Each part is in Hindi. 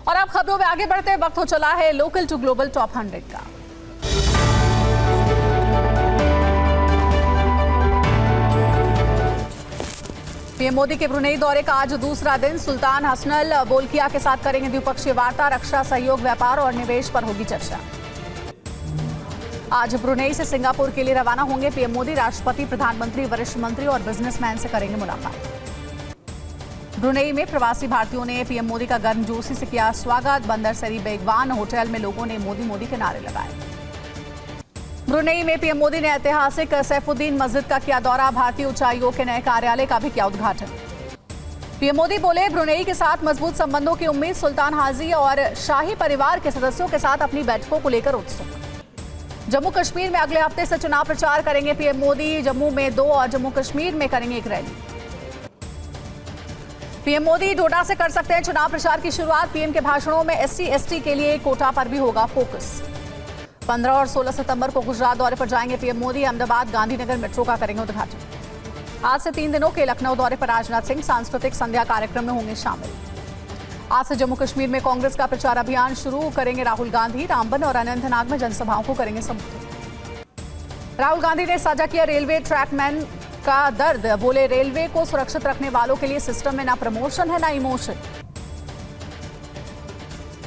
और अब खबरों में आगे बढ़ते वक्त हो चला है लोकल टू ग्लोबल टॉप 100 का। पीएम मोदी के ब्रुनेई दौरे का आज दूसरा दिन। सुल्तान हसनल बोल्किया के साथ करेंगे द्विपक्षीय वार्ता। रक्षा सहयोग, व्यापार और निवेश पर होगी चर्चा। आज ब्रुनेई से सिंगापुर के लिए रवाना होंगे पीएम मोदी। राष्ट्रपति, प्रधानमंत्री, वरिष्ठ मंत्री और बिजनेसमैन से करेंगे मुलाकात। ब्रुनेई में प्रवासी भारतीयों ने पीएम मोदी का गर्मजोशी से किया स्वागत। बंदर सरी बेगवान होटल में लोगों ने मोदी मोदी के नारे लगाए। ब्रुनेई में पीएम मोदी ने ऐतिहासिक सैफुद्दीन मस्जिद का किया दौरा। भारतीय उच्चायोग के नए कार्यालय का भी किया उद्घाटन। पीएम मोदी बोले, ब्रुनेई के साथ मजबूत संबंधों की उम्मीद। सुल्तान हाजी और शाही परिवार के सदस्यों के साथ अपनी बैठकों को लेकर उत्सुक। जम्मू कश्मीर में अगले हफ्ते से चुनाव प्रचार करेंगे पीएम मोदी। जम्मू में 2 और जम्मू कश्मीर में करेंगे एक रैली। पीएम मोदी डोडा से कर सकते हैं चुनाव प्रचार की शुरुआत। पीएम के भाषणों में SC/ST के लिए कोटा पर भी होगा फोकस। 15 और 16 सितंबर को गुजरात दौरे पर जाएंगे पीएम मोदी। अहमदाबाद गांधीनगर मेट्रो का करेंगे उद्घाटन। आज से 3 दिनों के लखनऊ दौरे पर राजनाथ सिंह सांस्कृतिक संध्या कार्यक्रम में होंगे शामिल। आज से जम्मू कश्मीर में कांग्रेस का प्रचार अभियान शुरू करेंगे राहुल गांधी। रामबन और अनंतनाग में जनसभाओं को करेंगे संबोधित। राहुल गांधी ने साझा किया रेलवे ट्रैकमैन का दर्द। बोले, रेलवे को सुरक्षित रखने वालों के लिए सिस्टम में ना प्रमोशन है ना इमोशन।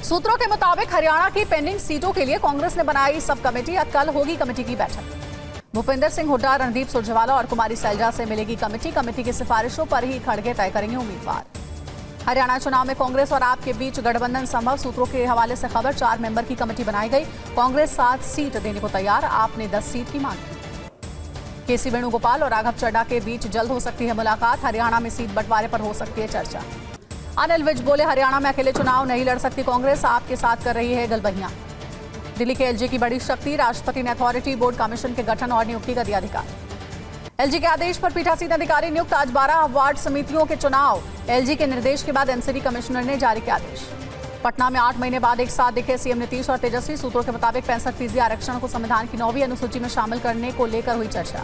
सूत्रों के मुताबिक हरियाणा की पेंडिंग सीटों के लिए कांग्रेस ने बनाई सब कमेटी। कल होगी कमेटी की बैठक। भूपेंद्र सिंह हुड्डा, रणदीप सुरजेवाला और कुमारी सैलजा से मिलेगी कमेटी। कमेटी की सिफारिशों पर ही खड़गे तय करेंगे उम्मीदवार। हरियाणा चुनाव में कांग्रेस और आप के बीच गठबंधन संभव। सूत्रों के हवाले से खबर। 4 मेंबर की कमेटी बनाई गई। कांग्रेस 7 सीट देने को तैयार। आपने 10 सीट की मांग की। केसी वेणुगोपाल और राघव चड्ढा के बीच जल्द हो सकती है मुलाकात। हरियाणा में सीट बंटवारे पर हो सकती है चर्चा। अनिल विज बोले, हरियाणा में अकेले चुनाव नहीं लड़ सकती कांग्रेस। आपके साथ कर रही है गलबहियां। दिल्ली के LG की बड़ी शक्ति। राष्ट्रपति ने अथॉरिटी बोर्ड कमीशन के गठन और नियुक्ति का दिया अधिकार। LG के आदेश पर पीठासीन अधिकारी नियुक्त। आज 12 वार्ड समितियों के चुनाव। LG के निर्देश के बाद NCT कमिश्नर ने जारी किया आदेश। पटना में 8 महीने बाद एक साथ दिखे सीएम नीतीश और तेजस्वी। सूत्रों के मुताबिक 65% आरक्षण को संविधान की 9वीं अनुसूची में शामिल करने को लेकर हुई चर्चा।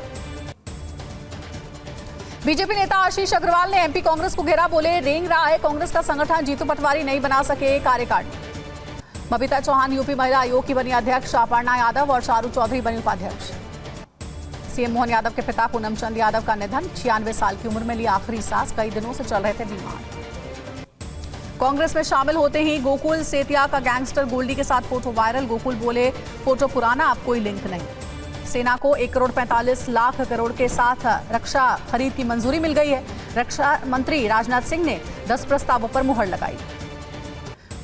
बीजेपी नेता आशीष अग्रवाल ने MP कांग्रेस को घेरा। बोले, रेंग रहा है कांग्रेस का संगठन। जीतू पटवारी नहीं बना सके कार्यकारिणी। बबीता चौहान UP महिला आयोग की बनी अध्यक्ष। अपर्णा यादव और चारू चौधरी बनी उपाध्यक्ष। सीएम मोहन यादव के पिता पूनम चंद यादव का निधन। 96 साल की उम्र में ली आखिरी सांस। कई दिनों से चल रहे थे बीमार। कांग्रेस में शामिल होते ही गोकुल सेतिया का गैंगस्टर गोल्डी के साथ फोटो वायरल। गोकुल बोले, फोटो पुराना, अब कोई लिंक नहीं। सेना को 1,45 करोड़ के साथ रक्षा खरीद की मंजूरी मिल गई है। रक्षा मंत्री राजनाथ सिंह ने 10 प्रस्तावों पर मुहर लगाई।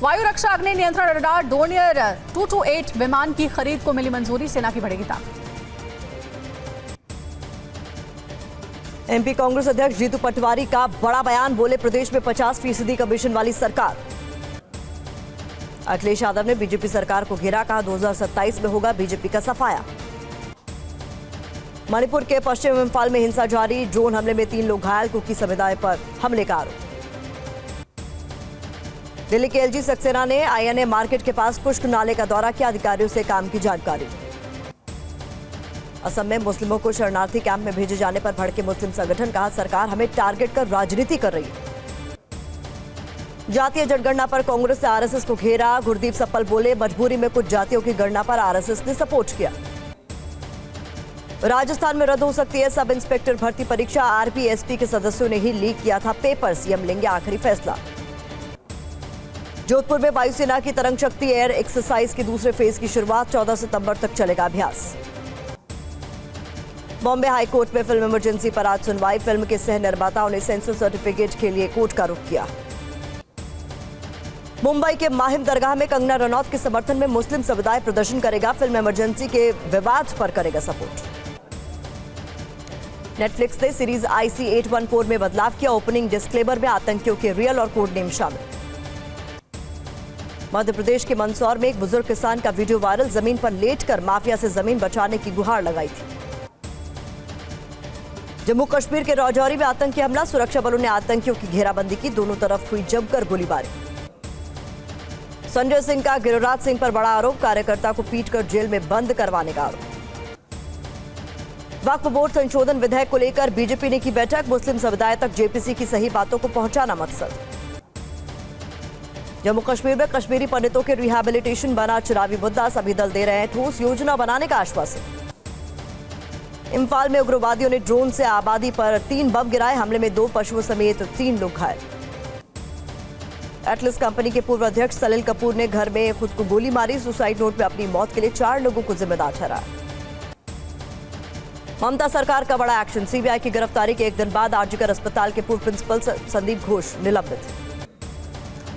वायु रक्षा अग्नि नियंत्रण रडार डोनियर 228 विमान की खरीद को मिली मंजूरी। सेना की बढ़ेगी ताकत। MP कांग्रेस अध्यक्ष जीतू पटवारी का बड़ा बयान। बोले, प्रदेश में 50% कमीशन वाली सरकार। अखिलेश यादव ने बीजेपी सरकार को घेरा। कहा, 2027 में होगा बीजेपी का सफाया। मणिपुर के पश्चिम इम्फाल में हिंसा जारी। ड्रोन हमले में 3 लोग घायल। कुकी समुदाय पर हमले का आरोप। दिल्ली के LG सक्सेना ने INA मार्केट के पास पुष्क नाले का दौरा किया। अधिकारियों से काम की जानकारी। असम में मुस्लिमों को शरणार्थी कैंप में भेजे जाने पर भड़के मुस्लिम संगठन। कहा, सरकार हमें टारगेट कर राजनीति कर रही है। जातीय जनगणना पर कांग्रेस ने RSS को घेरा। गुरदीप सप्पल बोले, मजबूरी में कुछ जातियों की गणना पर RSS ने सपोर्ट किया। राजस्थान में रद्द हो सकती है सब इंस्पेक्टर भर्ती परीक्षा। RPSP के सदस्यों ने ही लीक किया था पेपर। CM लेंगे आखिरी फैसला। जोधपुर में वायुसेना की तरंग शक्ति एयर एक्सरसाइज के दूसरे फेज की शुरुआत। 14 सितंबर तक चलेगा अभ्यास। बॉम्बे हाईकोर्ट में फिल्म इमरजेंसी पर आज सुनवाई। फिल्म के सह निर्माताओं ने सेंसर सर्टिफिकेट के लिए कोर्ट का रुख किया। मुंबई के माहिम दरगाह में कंगना रनौत के समर्थन में मुस्लिम समुदाय प्रदर्शन करेगा। फिल्म इमरजेंसी के विवाद पर करेगा सपोर्ट। नेटफ्लिक्स ने सीरीज IC-814 में बदलाव किया। ओपनिंग डिस्क्लेमर में आतंकियों के रियल और कोड नेम शामिल। मध्य प्रदेश के मंदसौर में एक बुजुर्ग किसान का वीडियो वायरल। जमीन पर लेटकर माफिया से जमीन बचाने की गुहार लगाई थी। जम्मू कश्मीर के राजौरी में आतंकी हमला। सुरक्षा बलों ने आतंकियों की घेराबंदी की। दोनों तरफ हुई जमकर गोलीबारी। संजय सिंह का गिरिराज सिंह पर बड़ा आरोप। कार्यकर्ता को पीटकर जेल में बंद करवाने का आरोप। वक्फ बोर्ड संशोधन विधेयक को लेकर बीजेपी ने की बैठक। मुस्लिम समुदाय तक JPC की सही बातों को पहुंचाना मकसद। जम्मू कश्मीर में कश्मीरी पंडितों के रिहैबिलिटेशन बना चुनावी मुद्दा, सभी दल दे रहे हैं ठोस योजना बनाने का आश्वासन। इम्फाल में उग्रवादियों ने ड्रोन से आबादी पर 3 बम गिराए, हमले में 2 पशुओं समेत 3 लोग घायल। एटलस कंपनी के पूर्व अध्यक्ष सलील कपूर ने घर में खुद को गोली मारी, सुसाइड नोट में अपनी मौत के लिए 4 लोगों को जिम्मेदार ठहराया। ममता सरकार का बड़ा एक्शन, सीबीआई की गिरफ्तारी के 1 दिन बाद आरजीकर अस्पताल के पूर्व प्रिंसिपल संदीप घोष निलंबित।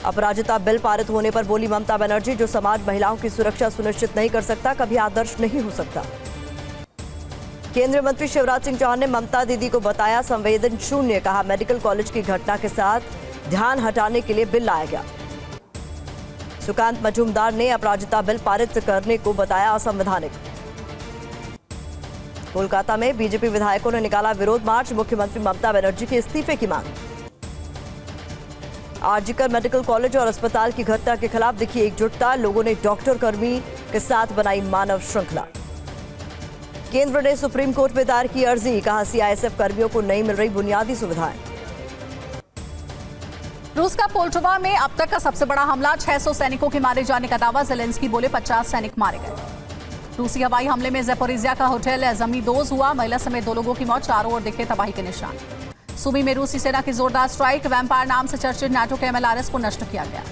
अपराजिता बिल पारित होने पर बोली ममता बनर्जी, जो समाज महिलाओं की सुरक्षा सुनिश्चित नहीं कर सकता कभी आदर्श नहीं हो सकता। केंद्रीय मंत्री शिवराज सिंह चौहान ने ममता दीदी को बताया संवेदन शून्य, कहा मेडिकल कॉलेज की घटना के साथ ध्यान हटाने के लिए बिल लाया गया। सुकांत मजूमदार ने अपराजिता बिल पारित करने को बताया असंवैधानिक। कोलकाता में बीजेपी विधायकों ने निकाला विरोध मार्च, मुख्यमंत्री ममता बनर्जी के इस्तीफे की मांग। आरजीकर मेडिकल कॉलेज और अस्पताल की घटना के खिलाफ दिखी एकजुटता, लोगों ने डॉक्टर कर्मी के साथ बनाई मानव श्रृंखला। केंद्र ने सुप्रीम कोर्ट में दायर की अर्जी, कहा सीआईएसएफ कर्मियों को नहीं मिल रही बुनियादी सुविधाएं। रूस का पोल्टोवा में अब तक का सबसे बड़ा हमला, 600 सैनिकों के मारे जाने का दावा, जेलेंस्की बोले 50 सैनिक मारे गए। रूसी हवाई हमले में ज़ेपोरिज़िया का होटल जमीदोज हुआ, महिला समेत 2 लोगों की मौत, चारों ओर दिखे तबाही के निशान। सूमी में रूसी सेना की जोरदार स्ट्राइक, वैम्पायर नाम से चर्चित नाटो के एमएलआरएस को नष्ट किया गया।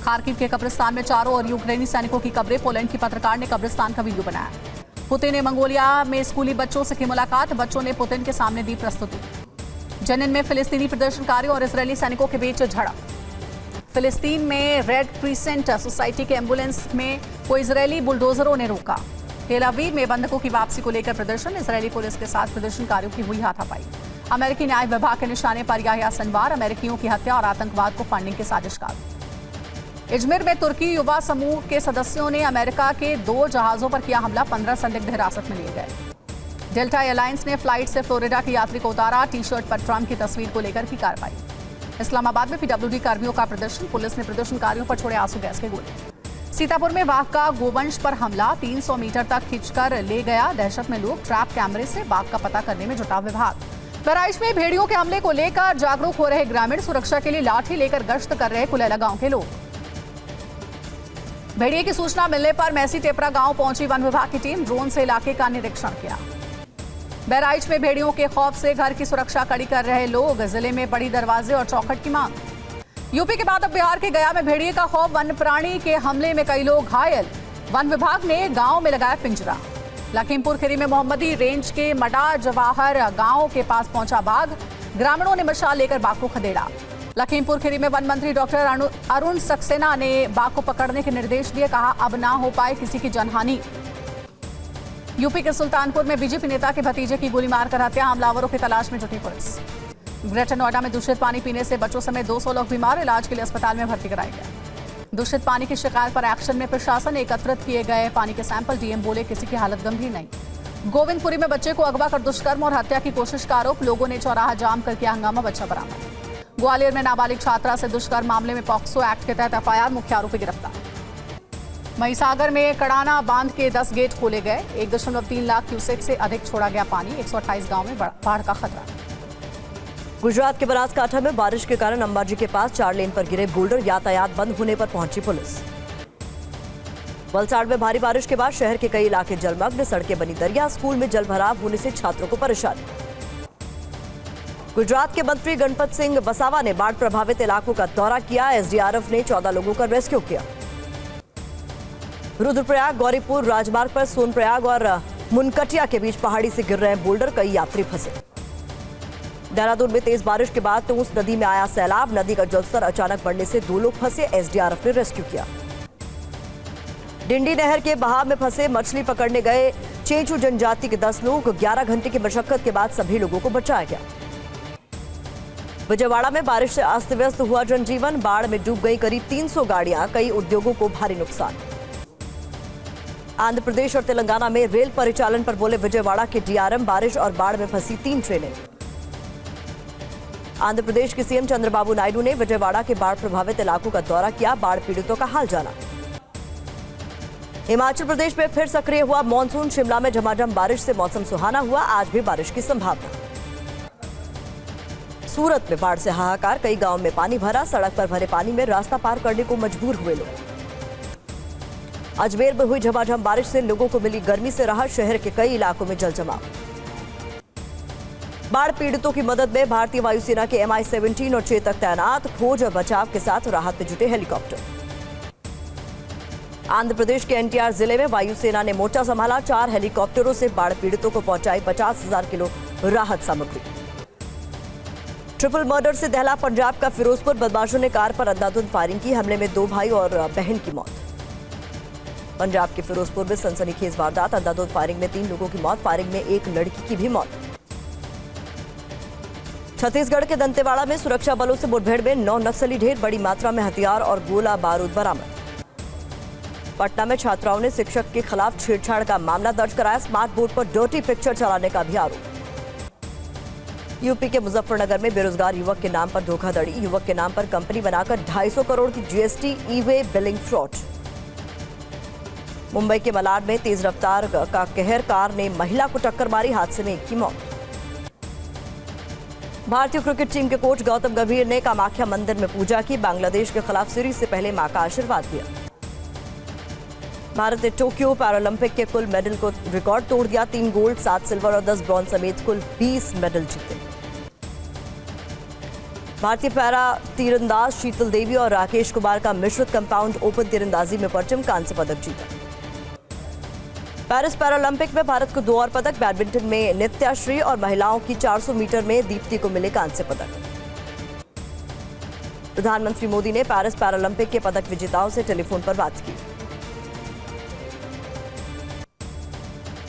खार्किव के कब्रिस्तान में चारों ओर यूक्रेनी सैनिकों की कब्रें, पोलैंड की पत्रकार ने कब्रिस्तान का वीडियो बनाया। पुतिन ने मंगोलिया में स्कूली बच्चों से की मुलाकात, बच्चों ने पुतिन के सामने दी प्रस्तुति। जनिन में फिलिस्तीनी प्रदर्शनकारियों और इजरायली सैनिकों के बीच झड़प। फिलिस्तीन में रेड क्रिसेंट सोसाइटी के एम्बुलेंस में कोई इजरायली बुलडोजरों ने रोका। तेल अवीव में बंधकों की वापसी को लेकर प्रदर्शन, इजरायली पुलिस के साथ प्रदर्शनकारियों की हुई हाथापाई। अमेरिकी न्याय विभाग के निशाने पर याह्या सिनवार, अमेरिकियों की हत्या और आतंकवाद को फंडिंग के साजिशकार। इजमिर में तुर्की युवा समूह के सदस्यों ने अमेरिका के 2 जहाजों पर किया हमला, 15 संदिग्ध हिरासत में लिए गए। डेल्टा एयरलाइंस ने फ्लाइट से फ्लोरिडा की यात्री को उतारा, टी शर्ट पर ट्रंप की तस्वीर को लेकर की कार्रवाई। इस्लामाबाद में पीडब्ल्यूडी कर्मियों का प्रदर्शन, पुलिस ने प्रदर्शनकारियों पर छोड़े आंसू गैस के गोले। सीतापुर में बाघ का गोवंश पर हमला, 300 मीटर तक खींचकर ले गया, दहशत में लोग, ट्रैप कैमरे से बाघ का पता करने में जुटा विभाग। बहराइच में भेड़ियों के हमले को लेकर जागरूक हो रहे ग्रामीण, सुरक्षा के लिए लाठी लेकर गश्त कर रहे कुलेला गांव के लोग। भेड़िए की सूचना मिलने पर मैसी टेपरा गांव पहुंची वन विभाग की टीम, ड्रोन से इलाके का निरीक्षण किया। बहराइच में भेड़ियों के खौफ से घर की सुरक्षा कड़ी कर रहे लोग, जिले में बड़ी दरवाजे और चौखट की मांग। यूपी के बाद अब बिहार के गया में भेड़िए का खौफ, वन्य प्राणी के हमले में कई लोग घायल, वन विभाग ने गांव में लगाया पिंजरा। लखीमपुर खीरी में मोहम्मदी रेंज के मडा जवाहर गांव के पास पहुंचा बाघ, ग्रामीणों ने मशाल लेकर बाघ को खदेड़ा। लखीमपुर खीरी में वन मंत्री डॉक्टर अरुण सक्सेना ने बाघ को पकड़ने के निर्देश दिए, कहा अब ना हो पाए किसी की जनहानि। यूपी के सुल्तानपुर में बीजेपी नेता के भतीजे की गोली मारकर हत्या, हमलावरों की तलाश में जुटी पुलिस। ग्रेटर नोएडा में दूषित पानी पीने से बच्चों समेत 200 लोग बीमार, इलाज के लिए अस्पताल में भर्ती कराया गया। दूषित पानी की शिकायत पर एक्शन में प्रशासन, एकत्रित किए गए पानी के सैंपल, डीएम बोले किसी की हालत गंभीर नहीं। गोविंदपुरी में बच्चे को अगवा कर दुष्कर्म और हत्या की कोशिश का आरोप, लोगों ने चौराहा जाम कर किया हंगामा, बच्चा बरामद। ग्वालियर में नाबालिग छात्रा से दुष्कर्म मामले में पॉक्सो एक्ट के तहत एफआईआर, मुख्य आरोपी गिरफ्तार। महिसागर में कड़ाना बांध के 10 गेट खोले गए, 1.3 लाख क्यूसेक से अधिक छोड़ा गया पानी, 128 गांव में बाढ़ का खतरा। गुजरात के बनासकांठा में बारिश के कारण अंबाजी के पास 4 लेन पर गिरे बोल्डर, यातायात बंद होने पर पहुंची पुलिस। वलसाड़ में भारी बारिश के बाद शहर के कई इलाके जलमग्न, सड़कें बनी दरिया, स्कूल में जलभराव होने से छात्रों को परेशानी। गुजरात के मंत्री गणपत सिंह वसावा ने बाढ़ प्रभावित इलाकों का दौरा किया, एसडीआरएफ ने 14 लोगों का रेस्क्यू किया। रुद्रप्रयाग गौरीपुर राजमार्ग पर सोनप्रयाग और मुनकटिया के बीच पहाड़ी से गिर रहे बोल्डर, कई यात्री फंसे। देहरादून में तेज बारिश के बाद तूंस नदी में आया सैलाब, नदी का जलस्तर अचानक बढ़ने से 2 लोग फंसे, एसडीआरएफ ने रेस्क्यू किया। डिंडी नहर के बहाव में फंसे मछली पकड़ने गए चेंचू जनजाति के 10 लोग, 11 घंटे की मशक्कत के बाद सभी लोगों को बचाया गया। विजयवाड़ा में बारिश से अस्त व्यस्त हुआ जनजीवन, बाढ़ में डूब गई करीब 300 गाड़ियां, कई उद्योगों को भारी नुकसान। आंध्र प्रदेश और तेलंगाना में रेल परिचालन पर बोले विजयवाड़ा के डीआरएम, बारिश और बाढ़ में फंसी 3 ट्रेनें। आंध्र प्रदेश के सीएम चंद्रबाबू नायडू ने विजयवाड़ा के बाढ़ प्रभावित इलाकों का दौरा किया, बाढ़ पीड़ितों का हाल जाना। हिमाचल प्रदेश में फिर सक्रिय हुआ मानसून, शिमला में झमाझम बारिश से मौसम सुहाना हुआ, आज भी बारिश की संभावना। सूरत में बाढ़ से हाहाकार, कई गांव में पानी भरा, सड़क पर भरे पानी में रास्ता पार करने को मजबूर हुए लोग। अजमेर में हुई झमाझम बारिश से लोगों को मिली गर्मी से राहत, शहर के कई इलाकों में जल जमाव। बाढ़ पीड़ितों की मदद में भारतीय वायुसेना के Mi-17 और चेतक तैनात, खोज और बचाव के साथ राहत में जुटे हेलीकॉप्टर। आंध्र प्रदेश के एनटीआर जिले में वायुसेना ने मोर्चा संभाला, 4 हेलीकॉप्टरों से बाढ़ पीड़ितों को पहुंचाई 50,000 किलो राहत सामग्री। ट्रिपल मर्डर से दहला पंजाब का फिरोजपुर, बदमाशों ने कार पर अंधाधुंध फायरिंग की, हमले में 2 भाई और बहन की मौत। पंजाब के फिरोजपुर में सनसनीखेज वारदात, अंधाधुंध फायरिंग में 3 लोगों की मौत, फायरिंग में एक लड़की की भी मौत। छत्तीसगढ़ के दंतेवाड़ा में सुरक्षा बलों से मुठभेड़ में 9 नक्सली ढेर, बड़ी मात्रा में हथियार और गोला बारूद बरामद। पटना में छात्राओं ने शिक्षक के खिलाफ छेड़छाड़ का मामला दर्ज कराया, स्मार्ट बोर्ड पर डर्टी पिक्चर चलाने का भी आरोप। यूपी के मुजफ्फरनगर में बेरोजगार युवक के नाम पर धोखाधड़ी, युवक के नाम पर कंपनी बनाकर 250 करोड़ की GST e-way billing fraud. Mumbai के मलाड में तेज रफ्तार का कहर, कार ने महिला को टक्कर मारी, हादसे में एक की मौत। भारतीय क्रिकेट टीम के कोच गौतम गंभीर ने कामाख्या मंदिर में पूजा की, बांग्लादेश के खिलाफ सीरीज से पहले मां का आशीर्वाद दिया। भारत ने टोक्यो पैरालंपिक के कुल मेडल को रिकॉर्ड तोड़ दिया, 3 गोल्ड, 7 सिल्वर और 10 ब्रॉन्ज समेत कुल 20 मेडल जीते। भारतीय पैरा तीरंदाज शीतल देवी और राकेश कुमार का मिश्रित कंपाउंड ओपन तीरंदाजी में परचम, कांस्य पदक जीता। पेरिस पैरालंपिक में भारत को 2 और पदक, बैडमिंटन में नित्याश्री और महिलाओं की 400 मीटर में दीप्ति को मिले कांस्य पदक। प्रधानमंत्री मोदी ने पेरिस पैरालंपिक के पदक विजेताओं से टेलीफोन पर बात की।